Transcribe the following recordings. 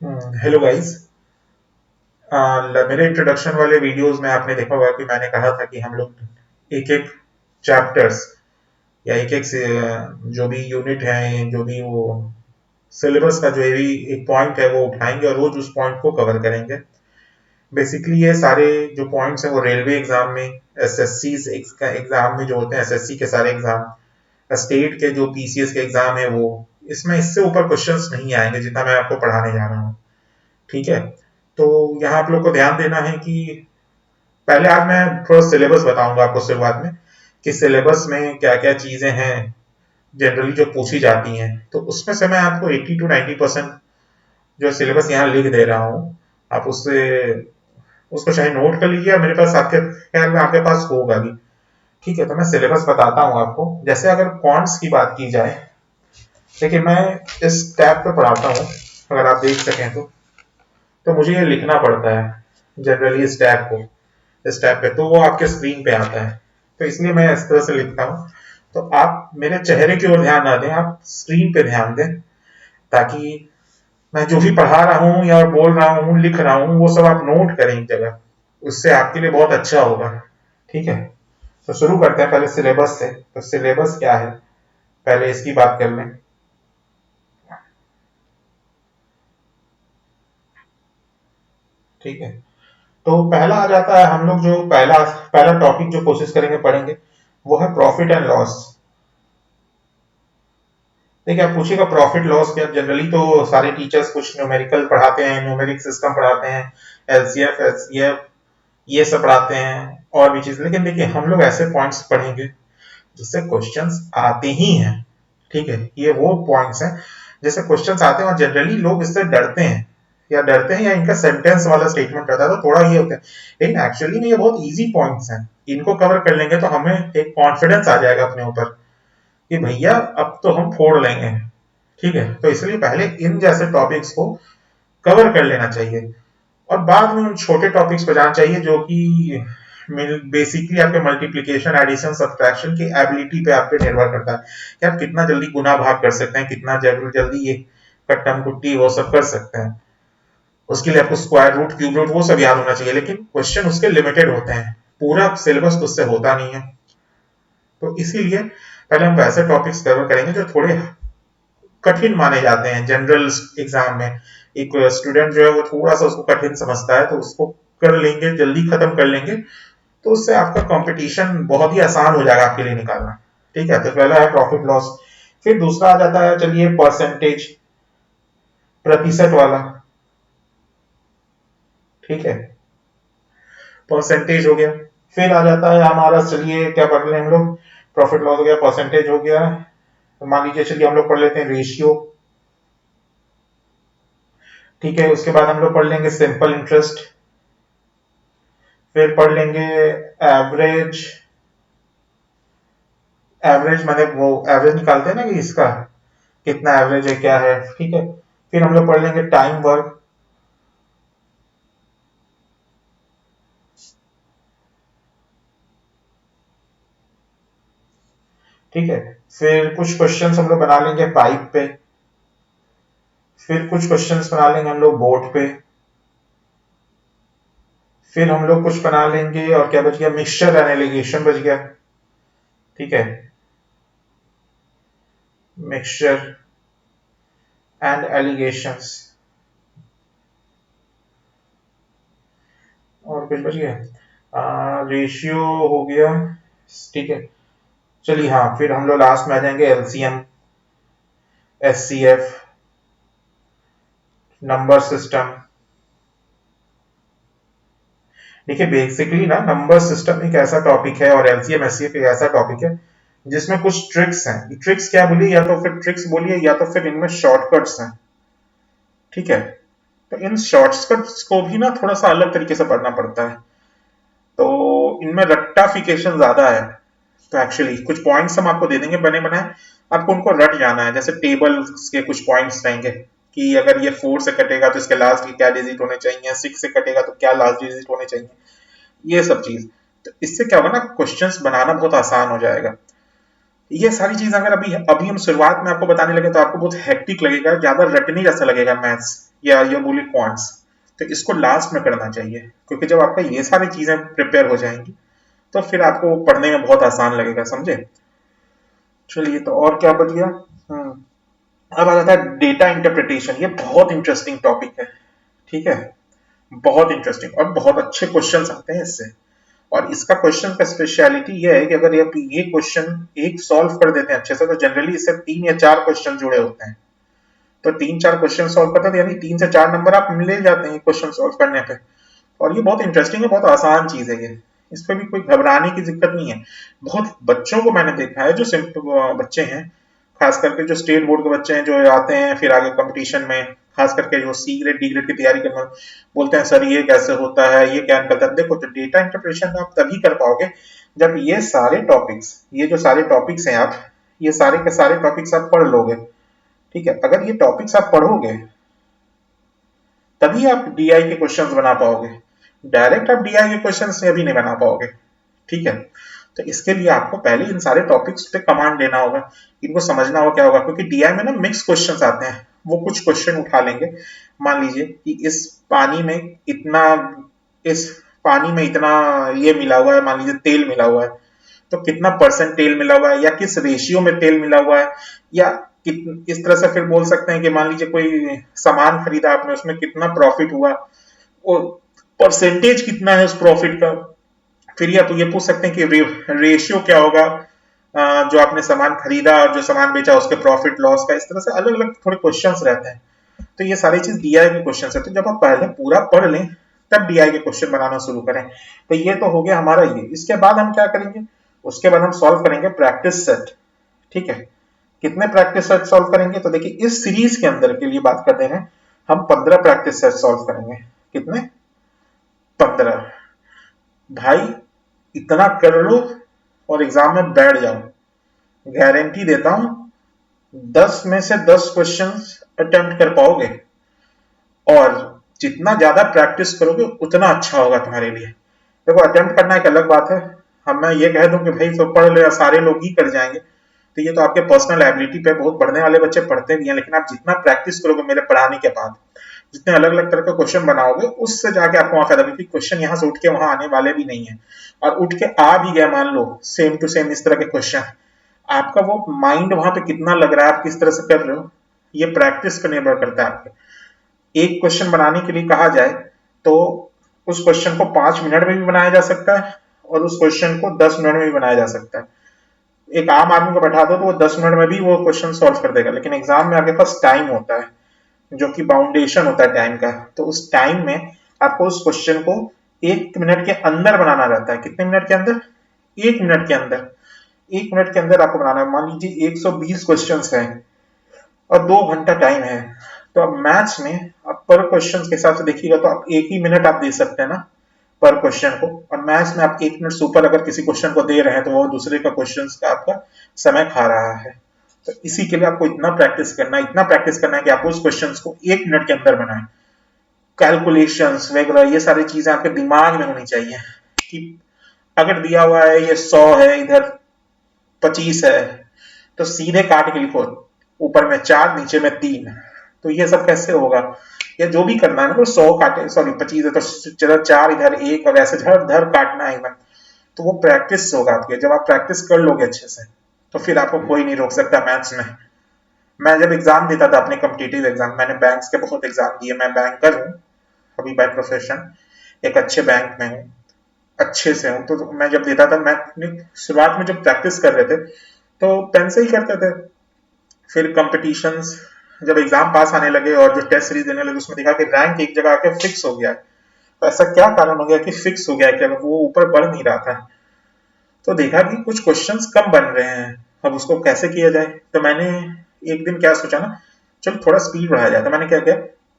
Hello guys. मेरे introduction वाले videos में आपने देखा होगा कि मैंने कहा था कि हम लोग एक एक चैप्टर्स या एक एक से जो भी यूनिट है, जो भी वो सिलेबस का जो भी एक पॉइंट है वो उठाएंगे और रोज उस पॉइंट को कवर करेंगे। बेसिकली ये सारे जो पॉइंट्स हैं वो रेलवे एग्जाम में, एसएससी का एग्जाम में जो होते हैं, एसएससी के सारे एग्जाम, स्टेट के जो पीसीएस के एग्जाम है वो, इसमें इससे ऊपर क्वेश्चंस नहीं आएंगे जितना मैं आपको पढ़ाने जा रहा हूँ। ठीक है। तो यहाँ आप लोग को ध्यान देना है कि पहले आज मैं थोड़ा सिलेबस बताऊंगा आपको शुरुआत में कि सिलेबस में क्या क्या चीजें हैं जनरली जो पूछी जाती हैं। तो उसमें से मैं आपको 80 to 90% जो सिलेबस यहाँ लिख दे रहा हूँ, आप उससे उसको चाहे नोट कर लीजिए, मेरे पास आपके ख्याल में आपके पास होगा भी। ठीक है, तो मैं सिलेबस बताता हूँ आपको। जैसे अगर क्वांट्स की बात की जाए, देखिए मैं इस टैब पे पढ़ाता हूँ, अगर आप देख सकें तो मुझे ये लिखना पड़ता है जनरली इस टैब पे, तो वो आपके स्क्रीन पे आता है। तो इसलिए मैं इस तरह से लिखता हूँ। तो आप मेरे चेहरे की ओर ध्यान ना दें, आप स्क्रीन पे ध्यान दें, ताकि मैं जो भी पढ़ा रहा हूँ या बोल रहा हूँ, लिख रहा हूँ, वो सब आप नोट करें एक जगह। उससे आपके लिए बहुत अच्छा होगा। ठीक है, तो शुरू करते हैं पहले सिलेबस से। तो सिलेबस क्या है, पहले इसकी बात कर लें। ठीक है, तो पहला आ जाता है, हम लोग जो पहला पहला टॉपिक जो कोशिश करेंगे पढ़ेंगे वो है प्रॉफिट एंड लॉस। देखिए, आप पूछिएगा प्रॉफिट लॉस क्या, जनरली तो सारे टीचर्स कुछ न्यूमेरिकल पढ़ाते हैं, न्यूमेरिक सिस्टम पढ़ाते हैं, एलसीएफ एचसीएफ ये सब पढ़ाते हैं, और भी चीज। लेकिन देखिए, हम लोग ऐसे पॉइंट्स पढ़ेंगे जिससे क्वेश्चंस आते ही हैं। ठीक है, ये वो पॉइंट्स हैं जैसे क्वेश्चंस आते हैं, और जनरली लोग इससे डरते हैं या इनका सेंटेंस वाला स्टेटमेंट रहता है तो थोड़ा ये होता है। लेकिन एक्चुअली में ये बहुत इजी पॉइंट्स हैं, इनको कवर कर लेंगे तो हमें एक कॉन्फिडेंस आ जाएगा अपने ऊपर कि भैया अब तो हम फोड़ लेंगे। ठीक है, तो इसलिए पहले इन जैसे टॉपिक्स को कवर कर लेना चाहिए, और बाद में उन छोटे टॉपिक्स पर जाना चाहिए जो कि बेसिकली आपके मल्टीप्लीकेशन, एडिशन, सब्ट्रैक्शन की एबिलिटी पे आपके निर्भर करता है कि आप कितना जल्दी गुना भाग कर सकते हैं, कितना जल्दी ये कट्टम कुट्टी वो सब कर सकते हैं। उसके लिए आपको स्क्वायर रूट, क्यूब रूट वो सब याद होना चाहिए, लेकिन क्वेश्चन उसके लिमिटेड होते हैं, पूरा सिलेबस तो उससे होता नहीं है। तो इसीलिए पहले हम वैसे टॉपिक्स कवर करेंगे जो थोड़े कठिन माने जाते हैं जनरल एग्जाम में। एक स्टूडेंट जो है वो थोड़ा सा उसको कठिन समझता है, तो उसको कर लेंगे, जल्दी खत्म कर लेंगे, तो उससे आपका कंपटीशन बहुत ही आसान हो जाएगा आपके लिए निकालना। ठीक है, तो पहला है प्रॉफिट लॉस। फिर दूसरा आ जाता है, चलिए, परसेंटेज, प्रतिशत वाला। ठीक है, परसेंटेज हो गया। फिर आ जाता है हमारा, चलिए क्या पढ़ रहे हैं हम लोग, प्रॉफिट लॉस हो गया, परसेंटेज हो गया, तो मान लीजिए चलिए हम लोग पढ़ लेते हैं रेशियो। ठीक है, उसके बाद हम लोग पढ़ लेंगे सिंपल इंटरेस्ट। फिर पढ़ लेंगे एवरेज। एवरेज माने वो एवरेज निकालते हैं ना कि इसका कितना एवरेज है, क्या है। ठीक है, फिर हम लोग पढ़ लेंगे टाइम वर्क। ठीक है, फिर कुछ क्वेश्चंस हम लोग बना लेंगे पाइप पे। फिर कुछ क्वेश्चंस बना लेंगे हम लोग बोट पे। फिर हम लोग कुछ बना लेंगे, और क्या बच गया, मिक्सचर एंड एलिगेशन बच गया। ठीक है, मिक्सचर एंड एलिगेशंस। और कुछ बच गया, रेशियो हो गया। ठीक है, चलिए, हाँ, फिर हम लोग लास्ट में आ जाएंगे एलसीएम, एचसीएफ, नंबर सिस्टम। देखिए, बेसिकली ना नंबर सिस्टम एक ऐसा टॉपिक है, और एलसीएम एचसीएफ एक ऐसा टॉपिक है जिसमें कुछ ट्रिक्स हैं। ट्रिक्स क्या बोलिए, या तो फिर ट्रिक्स बोलिए, या तो फिर इनमें शॉर्टकट्स हैं। ठीक है, तो इन शॉर्टकट्स को भी ना थोड़ा सा अलग तरीके से पढ़ना पड़ता है, तो इनमें रट्टाफिकेशन ज्यादा है। तो एक्चुअली कुछ पॉइंट्स हम आपको दे देंगे बने बनाए, आपको उनको रट जाना है। जैसे टेबल के कुछ पॉइंट्स रहेंगे कि अगर ये 4 से कटेगा तो इसके लास्ट के क्या डिजिट होने चाहिए, 6 से कटेगा तो क्या लास्ट डिजिट होने चाहिए, ये सब चीज। तो इससे क्या होगा ना, क्वेश्चंस बनाना बहुत आसान हो जाएगा। ये सारी चीज अगर अभी अभी हम शुरुआत में आपको बताने लगे तो आपको बहुत हेक्टिक लगेगा, ज्यादा रटने जैसा लगेगा मैथ्स। या ये बोले क्वांट्स, तो इसको लास्ट में करना चाहिए, क्योंकि जब आपका ये सारी चीजें प्रिपेयर हो जाएंगी तो फिर आपको पढ़ने में बहुत आसान लगेगा, समझे। चलिए, तो और क्या बच गया। अब आ जाता है डेटा इंटरप्रिटेशन। ये बहुत इंटरेस्टिंग टॉपिक है, ठीक है, बहुत इंटरेस्टिंग, और बहुत अच्छे क्वेश्चंस आते हैं इससे। और इसका क्वेश्चन का स्पेशलिटी ये है कि अगर आप ये क्वेश्चन एक सॉल्व कर देते हैं अच्छे से, तो जनरली इससे 3 या 4 क्वेश्चन जुड़े होते हैं, तो 3-4 क्वेश्चन सॉल्व करते हैं, तो यानी 3 से 4 नंबर आप ले जाते हैं क्वेश्चन सॉल्व करने पे। और ये बहुत इंटरेस्टिंग है, बहुत आसान चीज है ये, इस पे भी कोई घबराने की दिक्कत नहीं है। बहुत बच्चों को मैंने देखा है जो सिंपल बच्चे हैं, खास करके जो स्टेट बोर्ड के बच्चे हैं, जो आते हैं फिर आगे कंपटीशन में, खास करके जो सी ग्रेड डी ग्रेड की तैयारी करना, बोलते हैं सर ये कैसे होता है, ये क्या निकलता है। देखो, तो डेटा इंटरप्रिटेशन आप तभी कर पाओगे जब ये सारे टॉपिक्स, ये जो सारे टॉपिक्स हैं, आप ये सारे के सारे टॉपिक्स आप पढ़ लोगे, ठीक है। अगर ये टॉपिक्स आप पढ़ोगे तभी आप डीआई के क्वेश्चंस बना पाओगे, डायरेक्ट आप डीआई के क्वेश्चंस अभी नहीं बना पाओगे, ठीक है। तो इसके लिए आपको पहले इन सारे टॉपिक्स पे कमांड लेना होगा, इनको समझना होगा क्या होगा, क्योंकि डीआई में ना मिक्स क्वेश्चंस आते हैं। वो कुछ क्वेश्चन उठा लेंगे, मान लीजिए कि इतना इस पानी में इतना ये मिला हुआ है, मान लीजिए तेल मिला हुआ है, तो कितना परसेंट तेल मिला हुआ है, या किस रेशियो में तेल मिला हुआ है, या इस तरह से फिर बोल सकते हैं कि मान लीजिए कोई सामान खरीदा आपने, उसमें कितना प्रॉफिट हुआ, वो परसेंटेज कितना है उस प्रॉफिट का। फिर या तो ये पूछ सकते हैं कि रेशियो क्या होगा, जो आपने सामान खरीदा और जो सामान बेचा उसके प्रॉफिट लॉस का। इस तरह से अलग अलग थोड़े क्वेश्चंस रहते हैं, तो ये सारी चीज डीआई के क्वेश्चन है। तो जब आप पहले पूरा पढ़ लें तब डीआई के क्वेश्चन बनाना शुरू करें। तो ये तो हो गया हमारा ये। इसके बाद हम क्या करेंगे, उसके बाद हम सॉल्व करेंगे प्रैक्टिस सेट, ठीक है। कितने प्रैक्टिस सेट सॉल्व करेंगे, तो देखिए इस सीरीज के अंदर के लिए बात करते हैं, हम 15 प्रैक्टिस सेट सॉल्व करेंगे। कितने? 15। भाई इतना कर लो और एग्जाम में बैठ जाओ, गारंटी देता हूं 10 में से 10 क्वेश्चंस अटेम्प्ट कर पाओगे। और जितना ज्यादा प्रैक्टिस करोगे उतना अच्छा होगा तुम्हारे लिए। देखो, अटेम्प्ट करना एक अलग बात है, हम मैं ये कह दूं कि भाई तो पढ़ ले, सारे लोग ही कर जाएंगे, तो ये तो आपके पर्सनल एबिलिटी पे, बहुत पढ़ने वाले बच्चे पढ़ते भी हैं, लेकिन आप जितना प्रैक्टिस करोगे मेरे पढ़ाने के बाद, जितने अलग अलग तरह के क्वेश्चन बनाओगे, उससे जाके आपको वहां फायदा, क्योंकि क्वेश्चन यहाँ से उठ के वहां आने वाले भी नहीं है। और उठ के आ भी गया मान लो सेम टू सेम इस तरह के क्वेश्चन, आपका वो माइंड वहां पे कितना लग रहा है, आप किस तरह से कर रहे हो, ये प्रैक्टिस पर निर्भर करता है आपके। एक क्वेश्चन बनाने के लिए कहा जाए तो उस क्वेश्चन को 5 मिनट में भी बनाया जा सकता है, और उस क्वेश्चन को 10 मिनट में भी बनाया जा सकता है। एक आम आदमी को बैठा दो तो वो 10 मिनट में भी वो क्वेश्चन सॉल्व कर देगा, लेकिन एग्जाम में आपके पास टाइम होता है, जो कि बाउंडेशन होता है टाइम का। तो उस टाइम में आपको उस क्वेश्चन को 1 मिनट के अंदर बनाना रहता है। कितने मिनट के अंदर? 1 मिनट के अंदर। 1 मिनट के अंदर आपको बनाना है। मान लीजिए 120 क्वेश्चन है और 2 घंटा टाइम है, तो अब मैथ्स में आप पर क्वेश्चन के हिसाब से देखिएगा तो आप 1 ही मिनट आप दे सकते हैं ना पर क्वेश्चन को, और मैथ्स में आप 1 मिनट से ऊपर अगर किसी क्वेश्चन को दे रहे हैं तो वो दूसरे का क्वेश्चन का आपका समय खा रहा है। तो इसी के लिए आपको इतना प्रैक्टिस करना है, इतना प्रैक्टिस करना है कि आप उस क्वेश्चन को 1 मिनट के अंदर बनाएं। कैलकुलेशंस वगैरह ये सारी चीजें आपके दिमाग में होनी चाहिए कि अगर दिया हुआ है ये 100 है, इधर 25 है, तो सीधे काट के लिखो, ऊपर में 4 नीचे में 3। तो ये सब कैसे होगा, या जो भी करना है ना, तो 100 काटे, सॉरी 25 है तो चलो 4 इधर 1, और ऐसे धर धर काटना है एकदम। तो वो प्रैक्टिस होगा आपके। जब आप प्रैक्टिस कर लोगे अच्छे से तो फिर आपको कोई नहीं रोक सकता मैथ्स में। मैं जब एग्जाम देता था अपने कॉम्पिटिटिव एग्जाम, मैंने बैंक्स के बहुत एग्जाम दिए, मैं बैंकर हूँ अभी बाय प्रोफेशन, एक अच्छे बैंक में हूँ, अच्छे से हूँ। तो मैं जब देता था, मैं अपनी शुरुआत में जब प्रैक्टिस कर रहे थे तो पेन से ही करते थे। फिर कंपटीशंस, जब एग्जाम पास आने लगे और जो टेस्ट सीरीज देने लगे, उसमें देखा कि रैंक एक जगह आके फिक्स हो गया है। तो ऐसा क्या कारण हो गया कि फिक्स हो गया है, कि वो ऊपर बढ़ नहीं रहा था। तो देखा कि कुछ क्वेश्चंस कम बन रहे हैं, अब उसको कैसे किया जाए। तो मैंने एक दिन क्या सोचा ना, चलो थोड़ा स्पीड बढ़ाया जाए। तो मैंने क्या किया,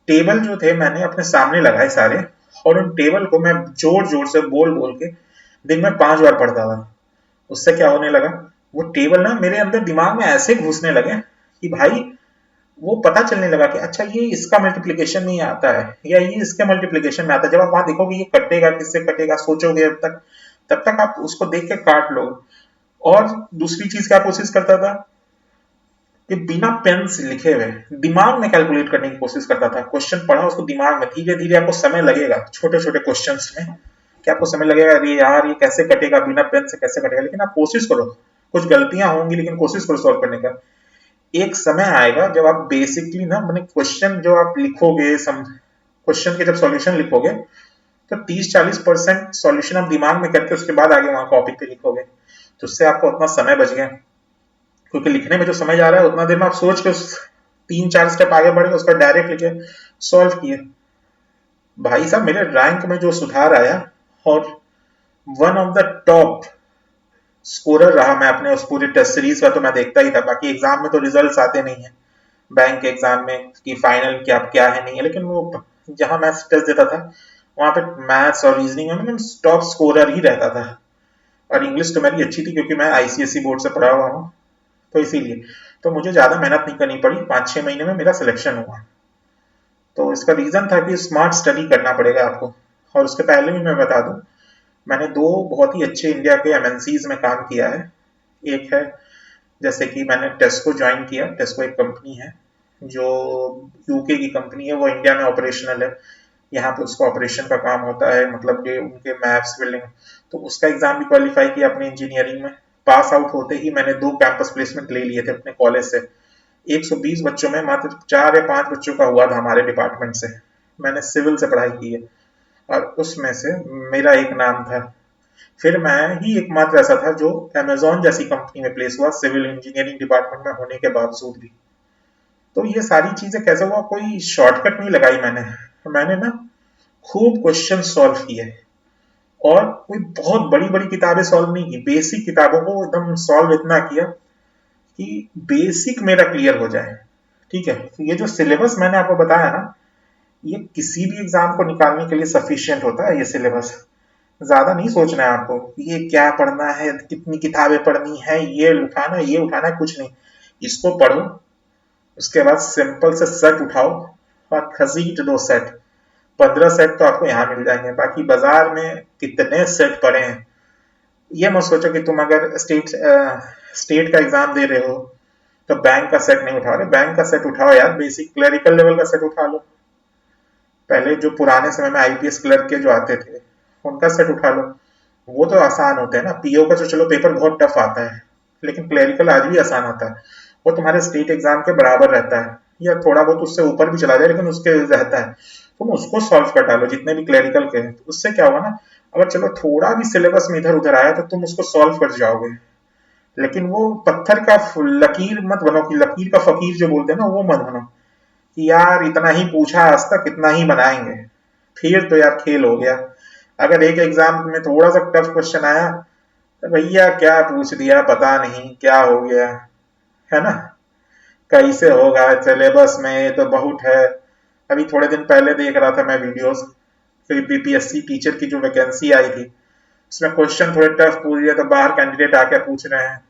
टेबल जो थे मैंने अपने सामने लगाए सारे, और उन टेबल को मैं जोर जोर से बोल बोल के दिन में 5 बार पढ़ता था। उससे क्या होने लगा, वो टेबल ना मेरे अंदर दिमाग में ऐसे घुसने लगे कि भाई वो पता चलने लगा कि अच्छा ये इसका मल्टीप्लिकेशन में आता है, या ये इसके मल्टीप्लिकेशन में आता है। जब आप वहां देखोगे ये कटेगा किससे कटेगा, सोचोगे तब तक आप उसको देख के काट लो। और दूसरी चीज क्या कोशिश करता था कि बिना पेन से लिखे हुए दिमाग में कैलकुलेट करने की कोशिश करता था। क्वेश्चन पढ़ा, उसको दिमाग में धीरे धीरे आपको समय लगेगा छोटे छोटे क्वेश्चंस में, कि आपको समय लगेगा अरे यार ये कैसे कटेगा, बिना पेन से कैसे कटेगा, लेकिन आप कोशिश करो। कुछ गलतियां होंगी लेकिन कोशिश करो सॉल्व करने का। एक समय आएगा जब आप बेसिकली ना मैंने क्वेश्चन जो आप लिखोगे, क्वेश्चन के जब सॉल्यूशन लिखोगे तो 30-40% सॉल्यूशन आप दिमाग में करके उसके बाद आगे वहां कॉपी पे लिखोगे, तो उससे आपको उतना समय बच गया। क्योंकि लिखने में जो समय जा रहा है उतना देर में आप सोच के उस 3-4 स्टेप आगे बढ़े, उसका डायरेक्ट लिखे, सॉल्व किए। भाई साहब मेरे रैंक में जो सुधार आया, और one of the top scorer रहा मैं अपने उस पूरे टेस्ट सीरीज का। तो मैं देखता ही था, बाकी एग्जाम में तो रिजल्ट्स आते नहीं है बैंक के एग्जाम में कि फाइनल क्या क्या है नहीं है, लेकिन वो जहां मैं टेस्ट देता था वहां पे मैथ्स और रीजनिंग में मैं टॉप स्कोरर ही रहता था। और इंग्लिश तो मेरी अच्छी थी क्योंकि मैं आईसीएसई बोर्ड से पढ़ा हुआ हूँ, तो इसीलिए तो मुझे ज्यादा मेहनत नहीं करनी पड़ी, 5-6 महीने में मेरा सिलेक्शन हुआ। तो इसका रीजन था कि स्मार्ट स्टडी करना पड़ेगा आपको। और उसके पहले भी मैं बता दूं, मैंने 2 बहुत ही अच्छे इंडिया के एमएनसीज में काम किया है। एक है, जैसे कि मैंने टेस्को ज्वाइन किया। टेस्को एक कंपनी है जो यूके की कंपनी है, वो इंडिया में ऑपरेशनल है। यहाँ पे उसका ऑपरेशन का काम होता है, मतलब कि उनके मैप्स बिल्डिंग। तो उसका एग्जाम भी क्वालिफाई किया अपनी इंजीनियरिंग में। पास आउट होते ही मैंने 2 कैंपस प्लेसमेंट ले लिए थे अपने कॉलेज से। 120 बच्चों में मात्र 4 या 5 बच्चों का हुआ था हमारे डिपार्टमेंट से। मैंने सिविल से पढ़ाई की है और उसमें से मेरा एक नाम था। फिर मैं ही एकमात्र ऐसा था जो अमेजोन जैसी कंपनी में प्लेस हुआ सिविल इंजीनियरिंग डिपार्टमेंट में होने के बावजूद भी। तो ये सारी चीजें कैसे हुआ, कोई शॉर्टकट नहीं लगाई मैंने। मैंने ना खूब क्वेश्चन सॉल्व किए, और कोई बहुत बड़ी बड़ी किताबें सॉल्व नहीं की, बेसिक किताबों को एकदम सॉल्व इतना किया कि बेसिक मेरा क्लियर हो जाए। ठीक है, तो ये जो सिलेबस मैंने आपको बताया ना, ये किसी भी एग्जाम को निकालने के लिए सफिशियंट होता है। ये सिलेबस ज्यादा नहीं सोचना है आपको, ये क्या पढ़ना है, कितनी किताबें पढ़नी है, ये उठाना है, कुछ नहीं। इसको पढ़ो, उसके बाद सिंपल से सेट उठाओ और घसीट दो सेट। 15 सेट तो आपको यहाँ मिल जाएंगे, बाकी बाजार में कितने सेट पड़े हैं। ये मत सोचो कि तुम अगर स्टेट का एग्जाम दे रहे हो तो बैंक का सेट नहीं उठा रहे। बैंक का सेट उठाओ यार, बेसिक क्लरिकल लेवल का सेट उठा लो। पहले जो पुराने समय में आईपीएस क्लर्क के जो आते थे उनका सेट उठा लो, वो तो आसान होते हैं ना। पीओ का तो चलो पेपर बहुत टफ आता है, लेकिन क्लरिकल आज भी आसान आता है। वो तुम्हारे स्टेट एग्जाम के बराबर रहता है, या थोड़ा बहुत उससे ऊपर भी चला जाए, लेकिन उसके रहता है। तुम उसको सॉल्व कर डालो जितने भी क्लरिकल के हैं, तो उससे क्या होगा ना, अगर चलो थोड़ा भी सिलेबस में इधर उधर आया तो तुम उसको सॉल्व कर जाओगे। लेकिन वो पत्थर का लकीर मत बनो, कि लकीर का फकीर जो बोलते हैं ना, वो मत बनो कि यार इतना ही पूछा आज तक, इतना ही बनाएंगे। फिर तो यार खेल हो गया। अगर एक एग्जाम में थोड़ा सा टफ क्वेश्चन आया तो भैया क्या पूछ दिया, पता नहीं क्या हो गया, है ना। कैसे होगा, सिलेबस में तो बहुत है। अभी थोड़े दिन पहले देख रहा था मैं वीडियोस, फिर बीपीएससी टीचर की जो वैकेंसी आई थी, उसमें क्वेश्चन थोड़े टफ पूछ दिया, तो बाहर कैंडिडेट आके पूछ रहे हैं,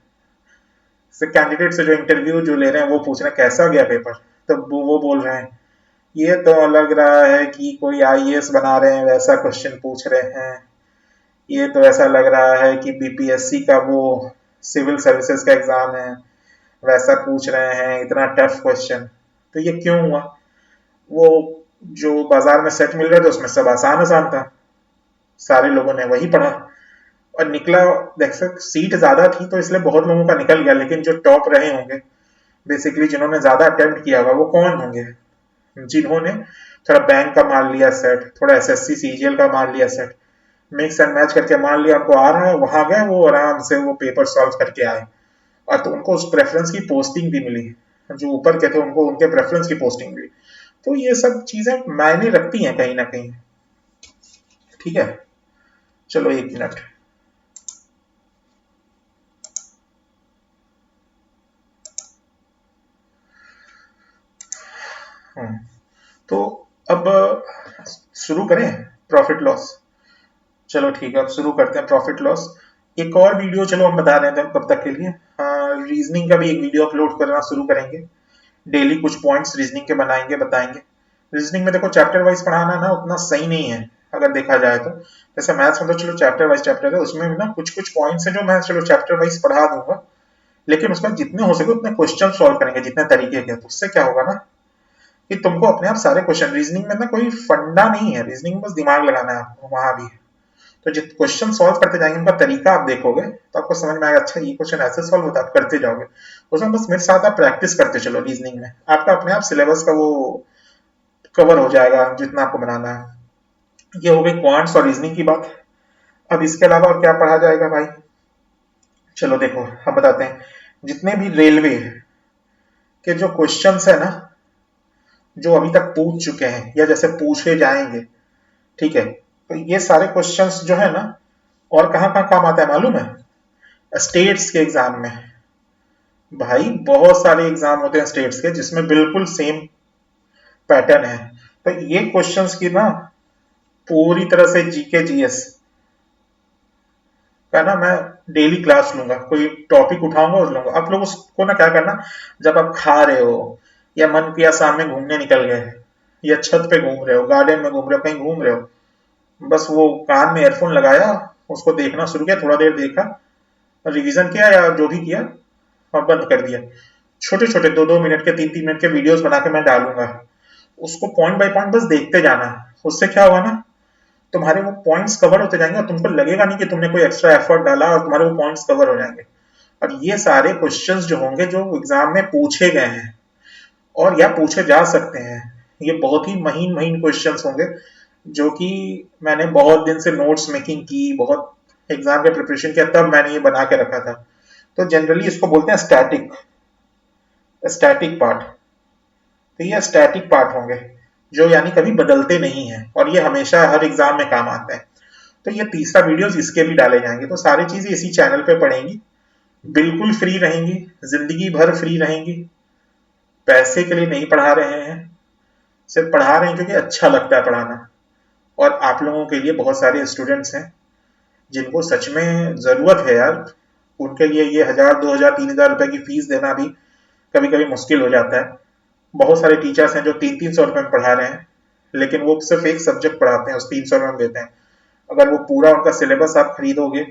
कैंडिडेट से जो इंटरव्यू जो ले रहे हैं वो पूछ रहे हैं कैसा गया पेपर। तो वो बोल रहे हैं ये तो लग रहा है कि कोई आईएएस बना रहे हैं वैसा क्वेश्चन पूछ रहे हैं, ये तो ऐसा लग रहा है कि बीपीएससी का वो सिविल सर्विसेज का एग्जाम है वैसा पूछ रहे हैं, इतना टफ क्वेश्चन। तो ये क्यों हुआ, वो जो बाजार में सेट मिल रहा था उसमें सब आसान आसान था, सारे लोगों ने वही पढ़ा और निकला। देख सक सीट ज्यादा थी तो इसलिए बहुत लोगों का निकल गया, लेकिन जो टॉप रहे होंगे बेसिकली, जिन्होंने ज्यादा अटेम्प्ट किया होगा, वो कौन होंगे, जिन्होंने थोड़ा बैंक का मार लिया सेट, थोड़ा एसएससी सीजीएल का मार लिया सेट, मिक्स एंड मैच करके मान लिया उनको आ रहा है, वहां गए वो आराम से वो पेपर सॉल्व करके आए। और तो उनको उस प्रेफरेंस की पोस्टिंग भी मिली, जो ऊपर के थे उनको उनके प्रेफरेंस की पोस्टिंग मिली। तो ये सब चीजें मायने रखती हैं कहीं ना कहीं। ठीक है, चलो 1 मिनट। तो अब शुरू करें प्रॉफिट लॉस। चलो ठीक है, अब शुरू करते हैं प्रॉफिट लॉस। एक और वीडियो चलो हम बता रहे थे कब तक के लिए, रीजनिंग का भी एक वीडियो अपलोड करना शुरू करेंगे। डेली कुछ पॉइंट्स रीजनिंग के बनाएंगे, बताएंगे। रीजनिंग में देखो चैप्टर वाइज पढ़ाना ना उतना सही नहीं है अगर देखा जाए तो। जैसे मैथ्स में तो चलो चैप्टर वाइज चैप्टर है, उसमें भी ना कुछ कुछ पॉइंट्स है जो मैं चलो चैप्टर वाइज पढ़ा दूंगा, लेकिन उसमें जितने हो सके उतने क्वेश्चन सॉल्व करेंगे जितने तरीके के, तो उससे क्या होगा ना कि तुमको अपने आप सारे क्वेश्चन, रीजनिंग में ना कोई फंडा नहीं है, रीजनिंग में बस दिमाग लगाना है आपको, वहां भी तो जित क्वेश्चन सॉल्व करते जाएंगे उनका तरीका आप देखोगे तो आपको समझ में आएगा, अच्छा ये क्वेश्चन ऐसे सॉल्व होता है, आप करते जाओगे। उसमें बस मेरे साथ आप प्रैक्टिस करते चलो, रीजनिंग में आपका अपने आप सिलेबस का वो कवर हो जाएगा जितना आपको बनाना है। ये हो गई क्वांट्स और रीजनिंग की बात। अब इसके अलावा और क्या पढ़ा जाएगा भाई? चलो देखो हम बताते हैं, जितने भी रेलवे के जो क्वेश्चंस है ना, जो अभी तक पूछ चुके हैं या जैसे पूछे जाएंगे, ठीक है, तो ये सारे क्वेश्चंस जो है ना, और कहाँ कहाँ काम आता है मालूम है? स्टेट्स के एग्जाम में। भाई बहुत सारे एग्जाम होते हैं स्टेट्स के जिसमें बिल्कुल सेम पैटर्न है। तो ये क्वेश्चंस की ना पूरी तरह से जीके जीएस का ना मैं डेली क्लास लूंगा, कोई टॉपिक उठाऊंगा और लूंगा। आप लोग उसको ना क्या करना, जब आप खा रहे हो या मन किया सामने घूमने निकल गए या छत पे घूम रहे हो, गार्डन में घूम रहे हो, कहीं घूम रहे हो, बस वो कान में एयरफोन लगाया, उसको देखना शुरू किया, थोड़ा देर देखा, रिवीजन किया या जो भी किया और बंद कर दिया। छोटे छोटे 2-2 मिनट के 3-3 मिनट के वीडियोस बना के मैं डालूंगा, उसको पॉइंट बाय पॉइंट बस देखते जाना। उससे क्या होगा ना, तुम्हारे वो पॉइंट्स कवर होते जाएंगे और तुमको लगेगा नहीं कि तुमने कोई एक्स्ट्रा एफर्ट डाला, और तुम्हारे वो पॉइंट्स कवर हो जाएंगे। और ये सारे क्वेश्चंस जो होंगे जो एग्जाम में पूछे गए हैं और या पूछे जा सकते हैं, ये बहुत ही महीन महीन क्वेश्चंस होंगे, जो कि मैंने बहुत दिन से नोट्स मेकिंग की, बहुत एग्जाम के प्रिपरेशन किया, तब मैंने ये बना के रखा था। तो जनरली इसको बोलते हैं स्टैटिक, स्टैटिक पार्ट। तो ये स्टैटिक पार्ट होंगे जो यानी कभी बदलते नहीं है, और ये हमेशा हर एग्जाम में काम आते हैं। तो ये तीसरा वीडियोस इसके भी डाले जाएंगे, तो सारी चीजें इसी चैनल पे पड़ेंगी, बिल्कुल फ्री रहेंगी, जिंदगी भर फ्री रहेंगी। पैसे के लिए नहीं पढ़ा रहे हैं, सिर्फ पढ़ा रहे हैं क्योंकि अच्छा लगता है पढ़ाना। और आप लोगों के लिए बहुत सारे स्टूडेंट्स हैं जिनको सच में जरूरत है यार, उनके लिए ये 1000, 2000, 3000 रुपए की फीस देना भी कभी कभी मुश्किल हो जाता है। बहुत सारे टीचर्स हैं जो 300-300 रुपए में पढ़ा रहे हैं, लेकिन वो सिर्फ एक सब्जेक्ट पढ़ाते हैं, उस 300 रुपए में देते हैं। अगर वो पूरा उनका सिलेबस आप खरीदोगे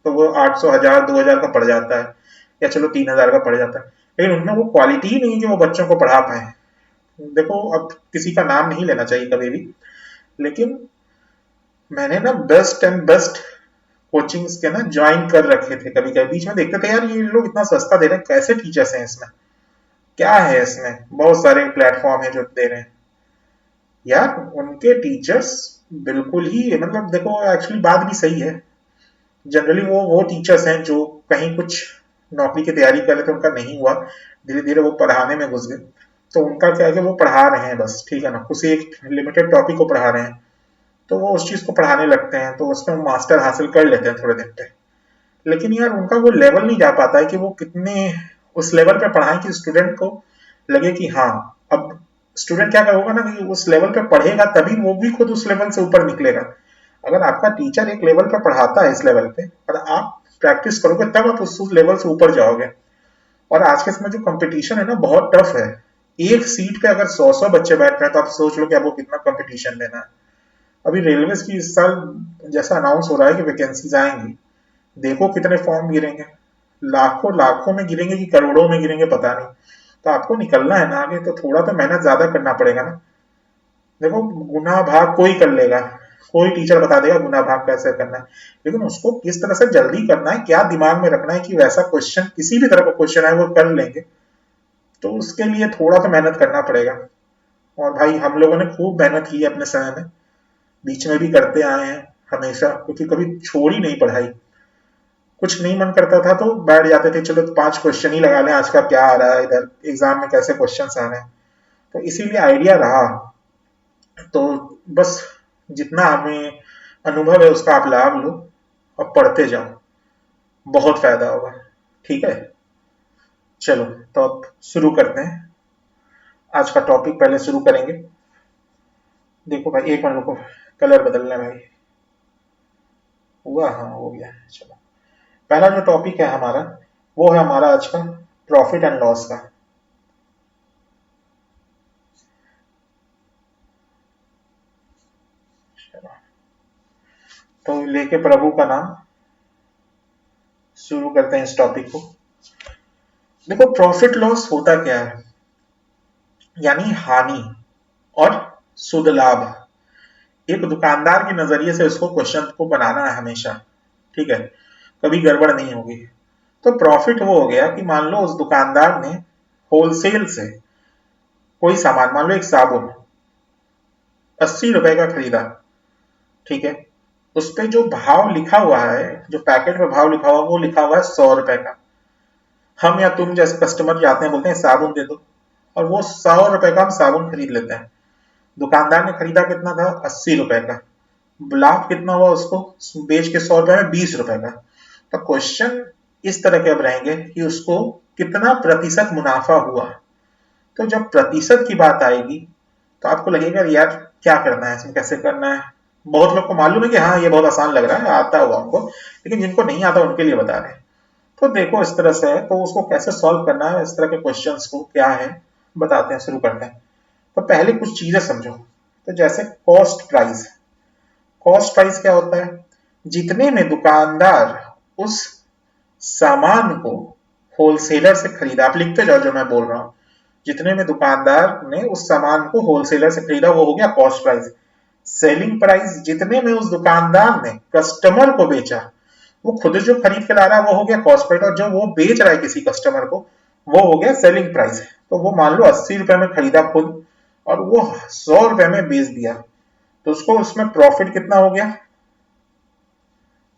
तो वो 800, 1000, 2000 का पड़ जाता है, या चलो 3000 का पड़ जाता है। लेकिन उनमें वो क्वालिटी ही नहीं है कि वो बच्चों को पढ़ा पाए। देखो अब किसी का नाम नहीं लेना चाहिए कभी भी, लेकिन मैंने ना बेस्ट एंड बेस्ट कोचिंग्स के ना ज्वाइन कर रखे थे। कभी कभी बीच में देखते थे यार ये लोग इतना सस्ता दे रहे हैं, कैसे टीचर्स हैं इसमें, क्या है इसमें, बहुत सारे प्लेटफॉर्म है जो दे रहे हैं यार। उनके टीचर्स बिल्कुल ही, मतलब देखो एक्चुअली बात भी सही है। जनरली वो टीचर्स हैं जो कहीं कुछ नौकरी की तैयारी कर रहे थे, उनका नहीं हुआ, धीरे धीरे वो पढ़ाने में घुस गए। तो उनका क्या है कि वो पढ़ा रहे हैं बस, ठीक है ना, किसी एक लिमिटेड टॉपिक को पढ़ा रहे हैं, तो वो उस चीज को पढ़ाने लगते हैं, तो उसमें वो मास्टर हासिल कर लेते हैं थोड़े दिन पे। लेकिन यार उनका वो लेवल नहीं जा पाता है कि वो कितने उस लेवल पे पढ़ाएं कि स्टूडेंट को लगे कि हाँ, अब स्टूडेंट क्या होगा ना कि उस लेवल पे पढ़ेगा तभी वो भी खुद उस लेवल से ऊपर निकलेगा। अगर आपका टीचर एक लेवल पे पढ़ाता है इस लेवल पे और आप प्रैक्टिस करोगे तब आप उस लेवल से ऊपर जाओगे। और आज के समय जो कंपटीशन है ना बहुत टफ है, एक सीट पे अगर 100-100 बच्चे बैठ रहे हैं तो आप सोच लो कि आपको कितना कंपटीशन लेना है। अभी रेलवे की इस साल जैसा अनाउंस हो रहा है कि वैकेंसीज आएंगी, देखो कितने फॉर्म गिरेंगे, लाखों लाखों में गिरेंगे कि करोड़ों में गिरेंगे पता नहीं। तो आपको निकलना है ना आगे, तो थोड़ा तो मेहनत ज्यादा करना पड़ेगा ना। देखो गुना भाग कोई कर लेगा, कोई टीचर बता देगा गुना भाग कैसे करना है, लेकिन उसको किस तरह से जल्दी करना है, क्या दिमाग में रखना है कि वैसा क्वेश्चन किसी भी तरह का क्वेश्चन है वो कर लेंगे। तो उसके लिए थोड़ा तो मेहनत करना पड़ेगा। और भाई हम लोगों ने खूब मेहनत की है अपने समय में, बीच में भी करते आए हैं हमेशा, क्योंकि कभी छोड़ी नहीं पढ़ाई। कुछ नहीं मन करता था तो बैठ जाते थे, चलो 5 क्वेश्चन ही लगा लें, आज का क्या आ रहा है इधर एग्जाम में, कैसे क्वेश्चन आ रहे हैं। तो इसीलिए आइडिया रहा। तो बस जितना हमें अनुभव है उसका आप लाभ लो और पढ़ते जाओ, बहुत फायदा होगा। ठीक है, चलो तो अब शुरू करते हैं। आज का टॉपिक पहले शुरू करेंगे। देखो भाई एक मिनट रुको, कलर बदलना है भाई। हुआ, हाँ हो गया, चलो। पहला जो टॉपिक है हमारा, वो है हमारा आज का प्रॉफिट एंड लॉस का। तो लेके प्रभु का नाम शुरू करते हैं इस टॉपिक को। देखो प्रॉफिट लॉस होता क्या है, यानी हानि और शुद्ध लाभ। एक दुकानदार के नजरिए से इसको क्वेश्चन को बनाना है हमेशा, ठीक है, कभी गड़बड़ नहीं होगी। तो प्रॉफिट वो हो गया कि मान लो उस दुकानदार ने होलसेल से कोई सामान, मान लो एक साबुन 80 रुपए का खरीदा, ठीक है, उस पे जो भाव लिखा हुआ है, जो पैकेट में भाव लिखा हुआ है, वो लिखा हुआ है 100 रुपए का। हम या तुम जैसे कस्टमर जाते हैं, बोलते हैं साबुन दे दो, और वो 100 रुपए का हम साबुन खरीद लेते हैं। दुकानदार ने खरीदा कितना था, 80 रुपए का। लाभ कितना हुआ उसको, बेच के 100 रुपए में 20 रुपए का। तो क्वेश्चन इस तरह के अब रहेंगे कि उसको कितना प्रतिशत मुनाफा हुआ। तो जब प्रतिशत की बात आएगी तो आपको लगेगा यार क्या करना है इसमें, कैसे करना है। बहुत लोग को मालूम है कि हाँ ये बहुत आसान लग रहा है, आता हुआ उनको, लेकिन जिनको नहीं आता उनके लिए बता रहे हैं। तो देखो इस तरह से है, तो उसको कैसे सॉल्व करना है, इस तरह के क्वेश्चंस को क्या है बताते हैं, शुरू करते हैं। तो पहले कुछ चीजें समझो। तो जैसे कॉस्ट प्राइस, कॉस्ट प्राइस क्या होता है, जितने में दुकानदार उस सामान को होलसेलर से खरीदा, आप लिखते जाओ जो मैं बोल रहा हूं, जितने में दुकानदार ने उस सामान को होलसेलर से खरीदा वो हो गया कॉस्ट प्राइस। सेलिंग प्राइस, जितने में उस दुकानदार ने कस्टमर को बेचा, वो खुद जो खरीद के ला रहा है वो हो गया कॉस्ट प्राइस, और जो वो बेच रहा है किसी कस्टमर को वो हो गया सेलिंग प्राइस। तो वो मान लो 80 रुपए में खरीदा खुद, और वो 100 रुपए में बेच दिया, तो उसको उसमें प्रॉफिट कितना हो गया,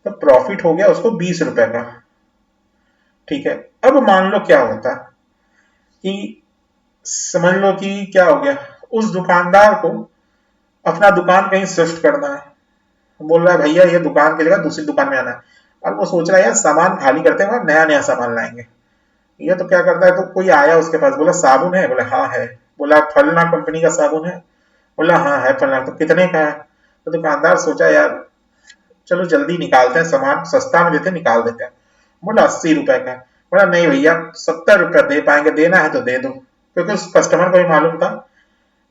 तो प्रॉफिट हो गया उसको 20 रुपए का, ठीक है। अब मान लो क्या होता कि, समझ लो कि क्या हो गया, उस दुकानदार को अपना दुकान कहीं शिफ्ट करना है, बोल रहा है भैया ये दुकान की जगह दूसरी दुकान में आना है, और वो सोच रहा है यार सामान खाली करते हैं, नया नया सामान लाएंगे। ये तो क्या करता है, तो कोई आया उसके पास, बोला साबुन है, बोला हाँ है, बोला फलना कंपनी का साबुन है, बोला हाँ है फलना, तो कितने का है। तो दुकानदार सोचा यार चलो जल्दी निकालते हैं, सामान सस्ता में देते निकाल देते हैं। बोला 80 रुपए का। बोला नहीं भैया 70 रुपए दे पाएंगे, देना है तो दे दो, क्योंकि उस कस्टमर को भी मालूम था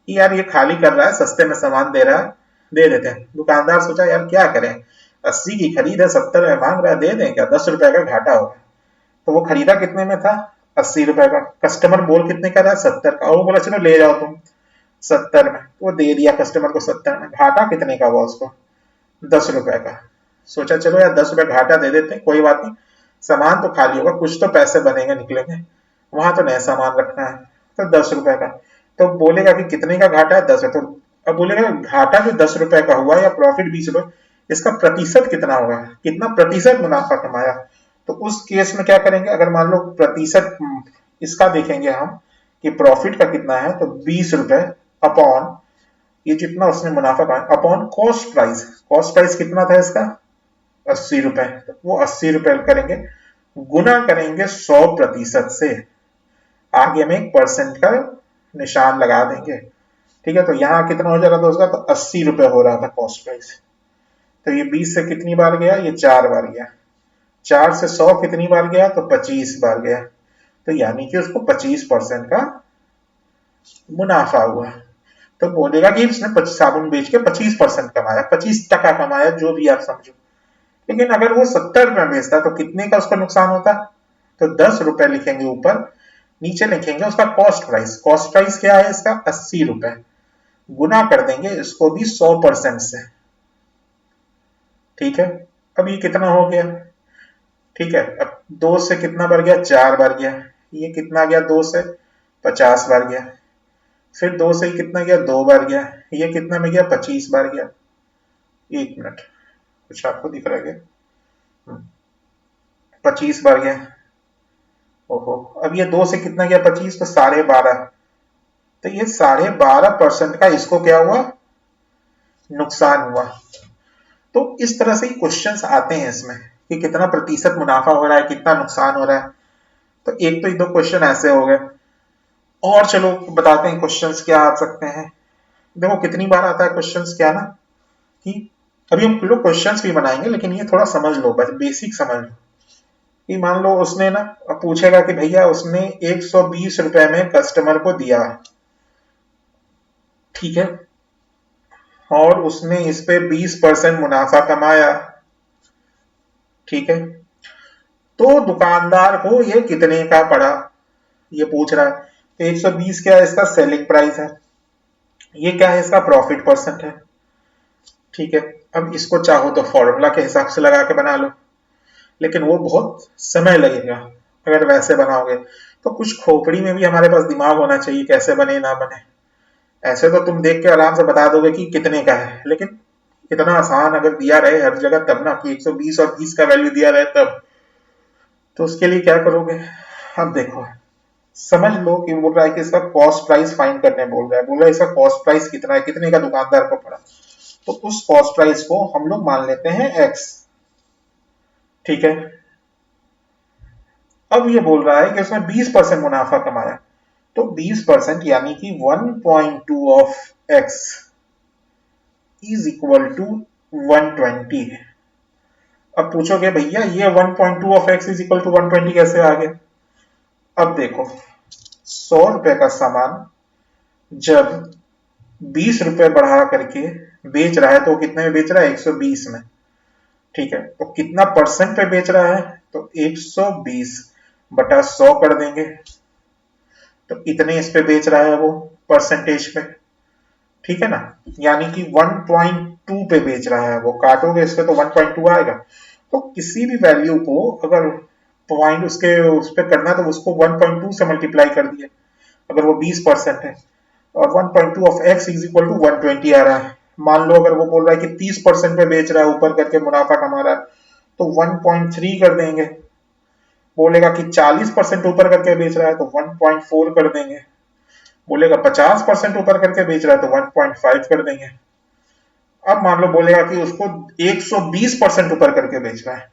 कि यार ये खाली कर रहा है, सस्ते में सामान दे रहा है, दे देते हैं। दुकानदार सोचा यार क्या करें, 80 की खरीद है, 70 में मांग रहा है, दे दें क्या, 10 रुपए का घाटा होगा। तो वो खरीदा कितने में था, 80 रुपए का। कस्टमर बोल कितने का रहा, 70 का, और वो बोला चलो ले जाओ तुम 70 में। वो दे दिया कस्टमर को 70 में। घाटा कितने का हुआ उसको, 10 रुपए का। सोचा चलो यार 10 रुपए घाटा दे देते हैं, कोई बात नहीं, सामान तो खाली होगा, कुछ तो पैसे बनेंगे निकलेंगे, वहां तो नया सामान रखना है। तो 10 रुपए का। तो बोलेगा कि कितने का घाटा है, 10 है। तो अब बोलेगा घाटा जो 10 रुपए का हुआ या प्रॉफिट 20 रुपए, इसका प्रतिशत कितना होगा, कितना प्रतिशत मुनाफा कमाया। तो उस केस में क्या करेंगे, अगर मान लो प्रतिशत इसका देखेंगे हम कि प्रॉफिट का कितना है, तो 20 रुपए अपॉन ये जितना उसने मुनाफा कमाया upon cost price. Cost price कितना था इसका, 80 रुपए। तो वो 80 रुपए करेंगे, गुना करेंगे 100% से, आगे में एक परसेंट का निशान लगा देंगे, ठीक है। तो यहाँ कितना हो जा रहा था उसका, तो 80 रुपए हो रहा था कॉस्ट प्राइस। तो ये 20 से कितनी बार गया, ये 4 बार गया। 4 से 100 कितनी बार गया, तो 25 बार गया। तो यानी कि उसको 25% का मुनाफा हुआ। तो बोलेगा कि इसने साबुन बेच के 25% कमाया, 25% कमाया, जो भी आप समझो। लेकिन अगर वो 70 रुपए बेचता तो कितने का उसका नुकसान होता, तो 10 रुपए लिखेंगे ऊपर, नीचे लिखेंगे उसका कॉस्ट प्राइस। कॉस्ट प्राइस क्या है इसका, 80 रुपए, गुना कर देंगे इसको भी 100% से, ठीक है। अब ये कितना हो गया, ठीक है। अब 2 से कितना बार गया, 4 बार गया। ये कितना गया, 2 से 50 बार गया। फिर 2 से कितना गया, 2 बार गया। ये कितना में गया, 25 बार गया। 1 मिनट, कुछ आपको दिख रहा है क्या, 25 बार गया। ओहो, अब ये 2 से कितना गया, 25, तो 12.5। तो ये 12.5% का इसको क्या हुआ, नुकसान हुआ। तो इस तरह से क्वेश्चंस आते हैं इसमें कि कितना प्रतिशत मुनाफा हो रहा है, कितना नुकसान हो रहा है। तो एक तो ये दो क्वेश्चन ऐसे हो गए। और चलो बताते हैं क्वेश्चंस क्या आ सकते हैं। देखो कितनी बार आता है क्वेश्चंस, क्या ना कि अभी हम लोग क्वेश्चंस भी बनाएंगे, लेकिन ये थोड़ा समझ लो, बस बेसिक समझ लो कि मान लो उसने ना, पूछेगा कि भैया उसने 120 रुपए में कस्टमर को दिया, ठीक है, और उसने इस पे 20% मुनाफा कमाया, ठीक है। तो दुकानदार को ये कितने का पड़ा, ये पूछ रहा है। तो 120 क्या है, इसका सेलिंग प्राइस है, ये क्या है, इसका प्रॉफिट परसेंट है। ठीक है, अब इसको चाहो तो फॉर्मूला के हिसाब से लगा के बना लो, लेकिन वो बहुत समय लगेगा अगर वैसे बनाओगे। तो कुछ खोपड़ी में भी हमारे पास दिमाग होना चाहिए, कैसे बने ना बने। ऐसे तो तुम देख के आराम से बता दोगे कि कितने का है, लेकिन इतना आसान अगर दिया रहे हर जगह तब ना, कि 120 और 20 का वैल्यू दिया रहे तब, तो उसके लिए क्या करोगे। अब देखो, समझ लो कि बोल रहा है कि इसका कॉस्ट प्राइस फाइंड करने बोल रहा है इसका कॉस्ट प्राइस कितना है, कितने का दुकानदार को पड़ा। तो उस कॉस्ट प्राइस को हम लोग मान लेते हैं एक्स। ठीक है, अब ये बोल रहा है कि उसने 20% मुनाफा कमाया। तो 20% यानी कि 1.2 of X is equal to 120। अब पूछोगे भैया ये 1.2 of X is equal to 120 कैसे आ गया। अब देखो, 100 रुपए का सामान जब 20 रुपए बढ़ा करके बेच रहा है तो कितने में बेच रहा है, 120 में। ठीक है, तो कितना परसेंट पे बेच रहा है, तो 120 बटा 100 कर देंगे, तो इतने इस पे बेच रहा है वो परसेंटेज पे। ठीक है ना, यानी कि 1.2 पे बेच रहा है वो, काटोगे इस पे तो 1.2 आएगा। तो किसी भी वैल्यू को अगर पॉइंट उसके उस पे करना है तो उसको 1.2 से मल्टीप्लाई कर दिए, अगर वो 20% है। और 1.2 of X is equal to 120 आ रहा है। मान लो अगर वो बोल रहा है कि 30% पे बेच रहा है, ऊपर करके मुनाफा कमा रहा है, तो 1.3 कर देंगे। बोलेगा कि 40% ऊपर करके बेच रहा है तो 1.4 कर देंगे। बोलेगा 50% ऊपर करके बेच रहा है तो 1.5 कर देंगे। अब मान लो बोलेगा कि उसको 120% ऊपर करके बेच रहा है,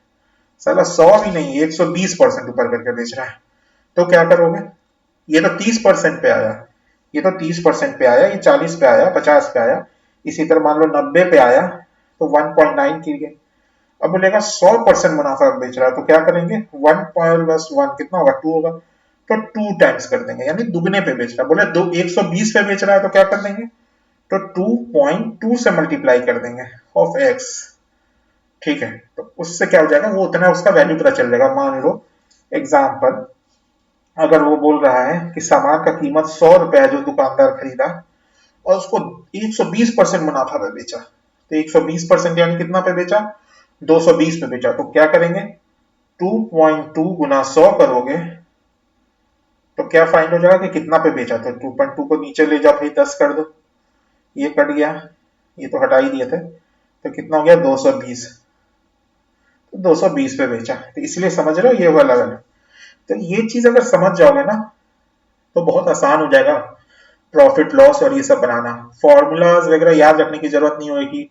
साला 100 भी नहीं 120% ऊपर करके बेच रहा है, तो क्या करोगे। ये तो 30% पे आया, ये तो 30% पे आया, ये 40 पे आया, 50 पे आया, इसी तरह मान लो 90 पे आया तो 1.9 की गए। अब बोलेगा 100% मुनाफा बेच रहा है तो क्या करेंगे, 1+1 कितना होगा, 2 होगा, तो 2 टाइम्स कर देंगे, यानी दुगने पे बेच रहा है। बोले 120 पे बेच रहा है तो क्या कर देंगे, तो 2.2 से मल्टीप्लाई कर देंगे ऑफ एक्स। ठीक है, तो उससे क्या हो जाएगा, वो उतना उसका वैल्यू पता चल जाएगा। मान लो एग्जाम्पल, अगर वो बोल रहा है कि सामान का कीमत 100 रुपए है जो दुकानदार खरीदा, और उसको 120% मुनाफा पे बेचा, तो 120% यानी कितना पे बेचा, 220 पे बेचा। तो क्या करेंगे, 2.2 गुना 100 करोगे तो क्या फाइंड हो जाएगा कि कितना पे बेचा। तो 2.2 को नीचे ले जाओ, फिर 10 कर दो, ये कट गया, ये तो हटा ही दिए थे, तो कितना हो गया, 220। तो 220 पे बेचा, तो इसलिए समझ रहे हो ये वाला वाला। तो ये चीज अगर समझ जाओगे ना तो बहुत आसान हो जाएगा प्रॉफिट लॉस और ये सब बनाना। फॉर्मूलाज वगैरह याद रखने की जरूरत नहीं होगी।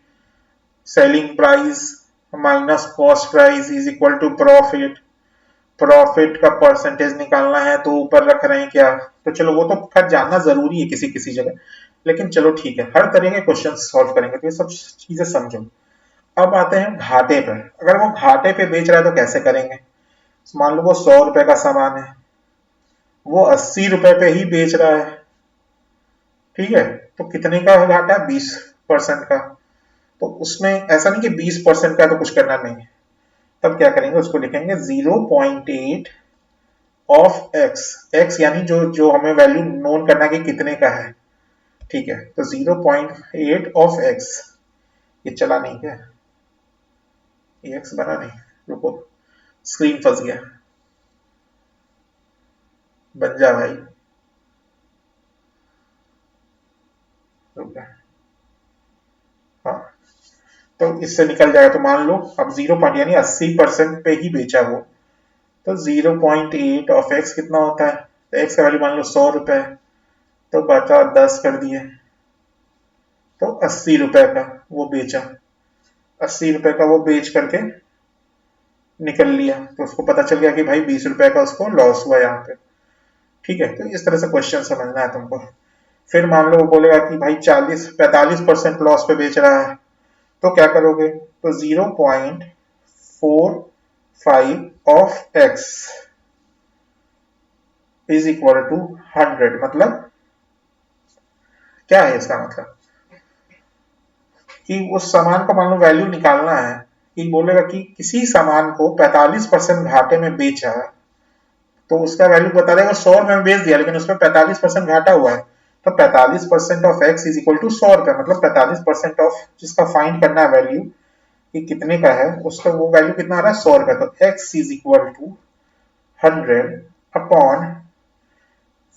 Selling price minus cost price is equal to profit, profit का परसेंटेज निकालना है तो ऊपर रख रहे हैं क्या, तो चलो वो तो खैर जानना जरूरी है किसी किसी जगह, लेकिन चलो ठीक है, हर तरह के क्वेश्चन सॉल्व करेंगे तो ये सब चीजें समझो। अब आते हैं घाटे पर। अगर वो घाटे पे बेच रहा है तो कैसे करेंगे। मान लो वो 100 रुपए का सामान है, वो 80 रुपए पे ही बेच रहा है। ठीक है, तो कितने का घाटा, 20% का। तो उसमें ऐसा नहीं कि 20% का तो कुछ करना नहीं है, तब क्या करेंगे, उसको लिखेंगे 0.8 ऑफ एक्स। एक्स यानी जो जो हमें वैल्यू नोन करना है कि कितने का है। ठीक है, तो 0.8 ऑफ एक्स, ये चला नहीं क्या, ये एक्स बना नहीं, रुको स्क्रीन फंस गया, बन जा भाई, रुक जा। हाँ, तो इससे निकल जाएगा। तो मान लो अब 0 यानी 80% पे ही बेचा वो, तो 0.8 ऑफ एक्स कितना होता है, तो एक्स का वैल्यू मान लो 100 रुपए है, तो बचा 10 कर दिए, तो 80 रुपए का वो बेचा। 80 रुपए का वो बेच करके निकल लिया, तो उसको पता चल गया कि भाई 20 रुपए का उसको लॉस हुआ यहाँ पे। ठीक है, तो इस तरह से क्वेश्चन समझना है तुमको। फिर मान लो वो बोलेगा कि भाई 45% लॉस पे बेच रहा है, तो क्या करोगे, तो 0.45 of X is equal to 100। मतलब क्या है इसका मतलब, कि उस सामान को मान लो वैल्यू निकालना है, कि बोलेगा कि किसी सामान को 45% घाटे में बेचा, तो उसका वैल्यू बता देगा, 100 रुपए में बेच दिया लेकिन उसमें 45% घाटा हुआ है, तो 45% of x is equal to 100 रुपए, मतलब 45% ऑफ जिसका फाइंड करना है वैल्यू कि कितने का है, उसका वो वैल्यू कितना आ रहा है, 100 रुपए। तो x is equal to 100 upon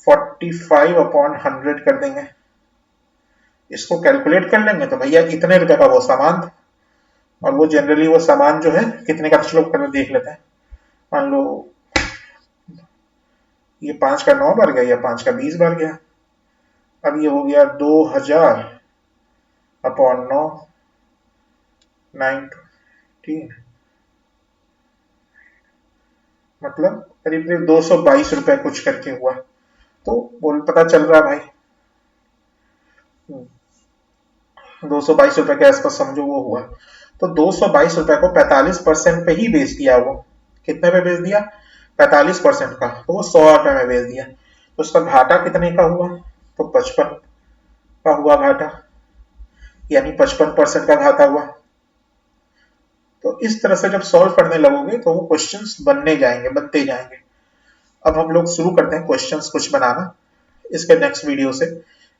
45 upon 100 कर देंगे। इसको कैलकुलेट कर लेंगे तो भैया इतने रुपए का वो सामान था, और वो जनरली वो सामान जो है कितने का, चलो कर देख लेते हैं। मान लो ये 5 का 9 बार गया या 5 का 20 बार गया। अब ये हो गया 2000 अपॉन 9, 19, मतलब करीब करीब 222 रुपए कुछ करके हुआ। तो बोल पता चल रहा भाई 222 रुपए के आसपास समझो वो हुआ। तो 222 रुपए को 45% पे ही बेच दिया वो। कितने पे बेच दिया, 45% का, तो वो 100 रुपए में बेच दिया। तो उसका घाटा कितने का हुआ, तो 55 का हुआ घाटा, यानी 55% का घाटा हुआ। तो इस तरह से जब सॉल्व करने लगोगे तो वो क्वेश्चंस बनने जाएंगे, बनते जाएंगे। अब हम लोग शुरू करते हैं क्वेश्चंस कुछ बनाना इसके नेक्स्ट वीडियो से।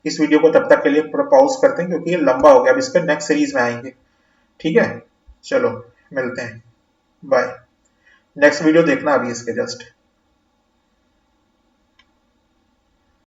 इस वीडियो को तब तक के लिए पॉज करते हैं क्योंकि ये लंबा हो गया, अब इसके नेक्स्ट सीरीज में आएंगे। ठीक है, चलो मिलते हैं, बाय। नेक्स्ट वीडियो देखना अभी इसके जस्ट।